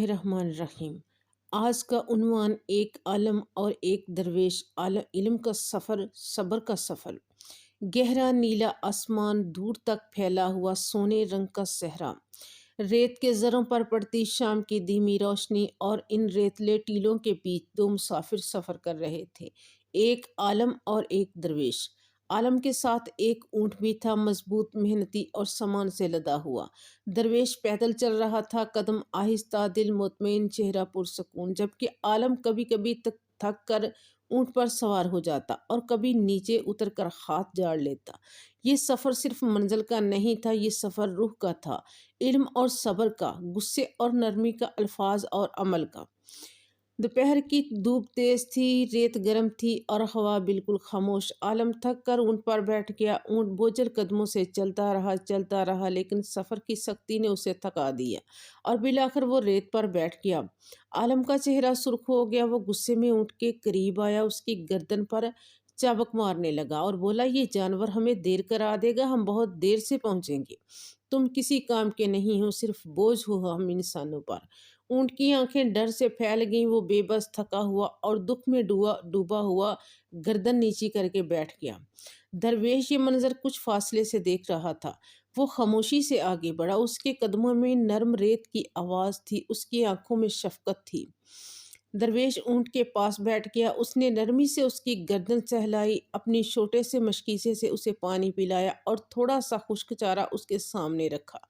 बिस्मिल्लाहिर्रहमानिर्रहीम। आज का उन्वान एक आलम और एक दरवेश, इल्म का सफ़र, सब्र का सफ़र। गहरा नीला आसमान, दूर तक फैला हुआ सोने रंग का सहरा, रेत के ज़रों पर पड़ती शाम की धीमी रोशनी, और इन रेतले टीलों के बीच दो मुसाफिर सफ़र कर रहे थे, एक आलम और एक दरवेश। आलम के साथ एक ऊँट भी था, मजबूत, मेहनती और सामान से लदा हुआ। दरवेश पैदल चल रहा था, कदम आहिस्ता, दिल मुतमईन, चेहरा पुरसकून। जबकि आलम कभी कभी थक कर ऊँट पर सवार हो जाता और कभी नीचे उतर कर हाथ झाड़ लेता। ये सफ़र सिर्फ मंजिल का नहीं था, ये सफ़र रूह का था, इल्म और सब्र का, गुस्से और नरमी का, अल्फाज और अमल का। दोपहर की धूप तेज थी, रेत गर्म थी और हवा बिल्कुल खामोश। आलम थक कर ऊँट पर बैठ गया। ऊँट बोझल कदमों से चलता रहा, लेकिन सफ़र की सख्ती ने उसे थका दिया और बिलाखिर वो रेत पर बैठ गया। आलम का चेहरा सुर्ख हो गया। वो गुस्से में ऊँट के करीब आया, उसकी गर्दन पर चाबुक मारने लगा और बोला, ये जानवर हमें देर करा देगा, हम बहुत देर से पहुंचेंगे। तुम किसी काम के नहीं हो, सिर्फ बोझ हो हम इंसानों पर। ऊँट की आंखें डर से फैल गईं। वो बेबस, थका हुआ और दुख में डूबा हुआ गर्दन नीची करके बैठ गया। दरवेश ये मंजर कुछ फासले से देख रहा था। वो खामोशी से आगे बढ़ा। उसके कदमों में नरम रेत की आवाज़ थी, उसकी आंखों में शफकत थी। दरवेश ऊँट के पास बैठ गया। उसने नरमी से उसकी गर्दन सहलाई, अपनी छोटे से मशकीसे से उसे पानी पिलाया और थोड़ा सा खुश्क चारा उसके सामने रखा।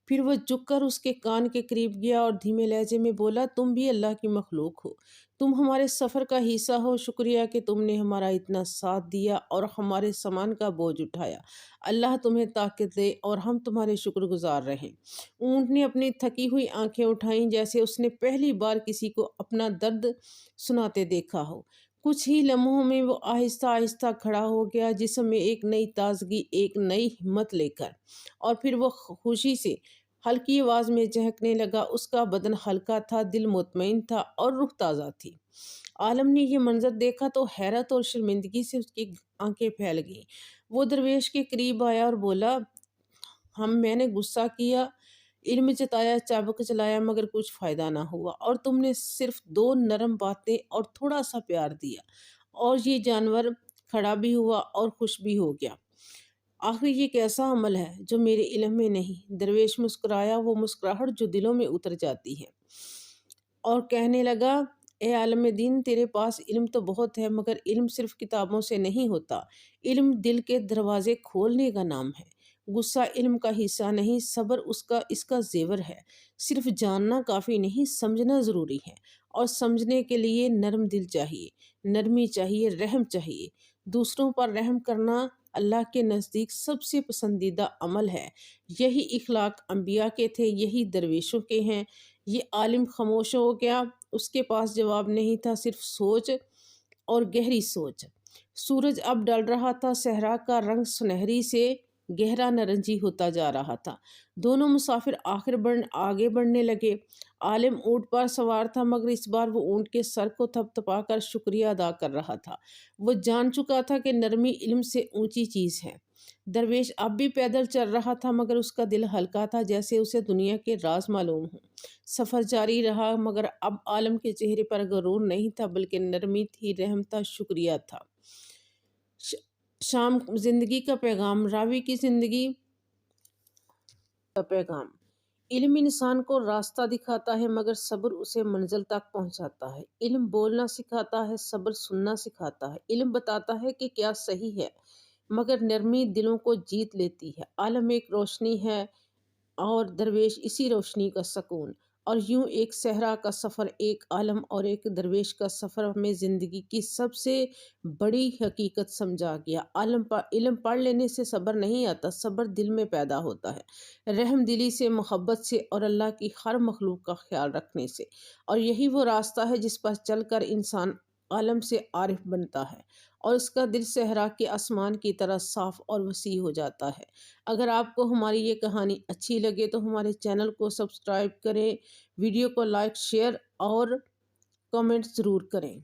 फिर वह झुककर उसके कान के करीब गया और धीमे लहजे में बोला, तुम भी अल्लाह की मखलूक हो, तुम हमारे सफ़र का हिस्सा हो। शुक्रिया कि तुमने हमारा इतना साथ दिया और हमारे सामान का बोझ उठाया। अल्लाह तुम्हें ताकत दे और हम तुम्हारे शुक्रगुजार रहें। ऊँट ने अपनी थकी हुई आंखें उठाईं, जैसे उसने पहली बार किसी को अपना दर्द सुनाते देखा हो। कुछ ही लम्हों में वो आहिस्ता आहिस्ता खड़ा हो गया, जिस्म में एक नई ताजगी, एक नई हिम्मत लेकर। और फिर वो खुशी से हल्की आवाज में चहकने लगा। उसका बदन हल्का था, दिल मुतमईन था और रूह ताज़ा थी। आलम ने ये मंजर देखा तो हैरत और शर्मिंदगी से उसकी आंखें फैल गईं। वो दरवेश के करीब आया और बोला, मैंने गुस्सा किया, इल्म जताया, चाबुक चलाया, मगर कुछ फ़ायदा ना हुआ, और तुमने सिर्फ दो नरम बातें और थोड़ा सा प्यार दिया, और ये जानवर खड़ा भी हुआ और खुश भी हो गया। आखिर ये कैसा अमल है जो मेरे इल्म में नहीं? दरवेश मुस्कुराया, वो मुस्कुराहट जो दिलों में उतर जाती है, और कहने लगा, ए आलम दीन, तेरे पास इल्म तो बहुत है, मगर इल्म सिर्फ किताबों से नहीं होता। इल्म दिल के दरवाजे खोलने का नाम है। गुस्सा इल्म का हिस्सा नहीं, सब्र इसका जेवर है। सिर्फ जानना काफ़ी नहीं, समझना ज़रूरी है, और समझने के लिए नरम दिल चाहिए, नरमी चाहिए, रहम चाहिए। दूसरों पर रहम करना अल्लाह के नज़दीक सबसे पसंदीदा अमल है। यही इखलाक अंबिया के थे, यही दरवेशों के हैं। ये आलिम खामोश हो गया। उसके पास जवाब नहीं था, सिर्फ सोच, और गहरी सोच। सूरज अब ढल रहा था, सहरा का रंग सुनहरी से गहरा नारंगी होता जा रहा था। दोनों मुसाफिर आगे बढ़ने लगे। आलिम ऊँट पर सवार था, मगर इस बार वो ऊँट के सर को थपथपाकर शुक्रिया अदा कर रहा था। वो जान चुका था कि नरमी इल्म से ऊंची चीज़ है। दरवेश अब भी पैदल चल रहा था, मगर उसका दिल हल्का था, जैसे उसे दुनिया के राज मालूम हो। सफ़र जारी रहा, मगर अब आलम के चेहरे पर गरूर नहीं था, बल्कि नरमी थी, रहम था, शुक्रिया था। शाम जिंदगी का पैगाम, रावी की जिंदगी का पैगाम। इल्म इंसान को रास्ता दिखाता है, मगर सब्र उसे मंजिल तक पहुंचाता है। इल्म बोलना सिखाता है, सब्र सुनना सिखाता है। इल्म बताता है कि क्या सही है, मगर नरमी दिलों को जीत लेती है। आलम एक रोशनी है और दरवेश इसी रोशनी का सुकून। और यूं एक सहरा का सफ़र, एक आलम और एक दरवेश का सफ़र हमें ज़िंदगी की सबसे बड़ी हकीकत समझा गया। इल्म पढ़ लेने से सब्र नहीं आता, सब्र दिल में पैदा होता है, रहम दिली से, मोहब्बत से, और अल्लाह की हर मखलूक का ख्याल रखने से। और यही वो रास्ता है जिस पर चलकर इंसान आलम से आरिफ बनता है, और उसका दिल सहरा के आसमान की तरह साफ़ और वसी हो जाता है। अगर आपको हमारी ये कहानी अच्छी लगे तो हमारे चैनल को सब्सक्राइब करें, वीडियो को लाइक, शेयर और कमेंट ज़रूर करें।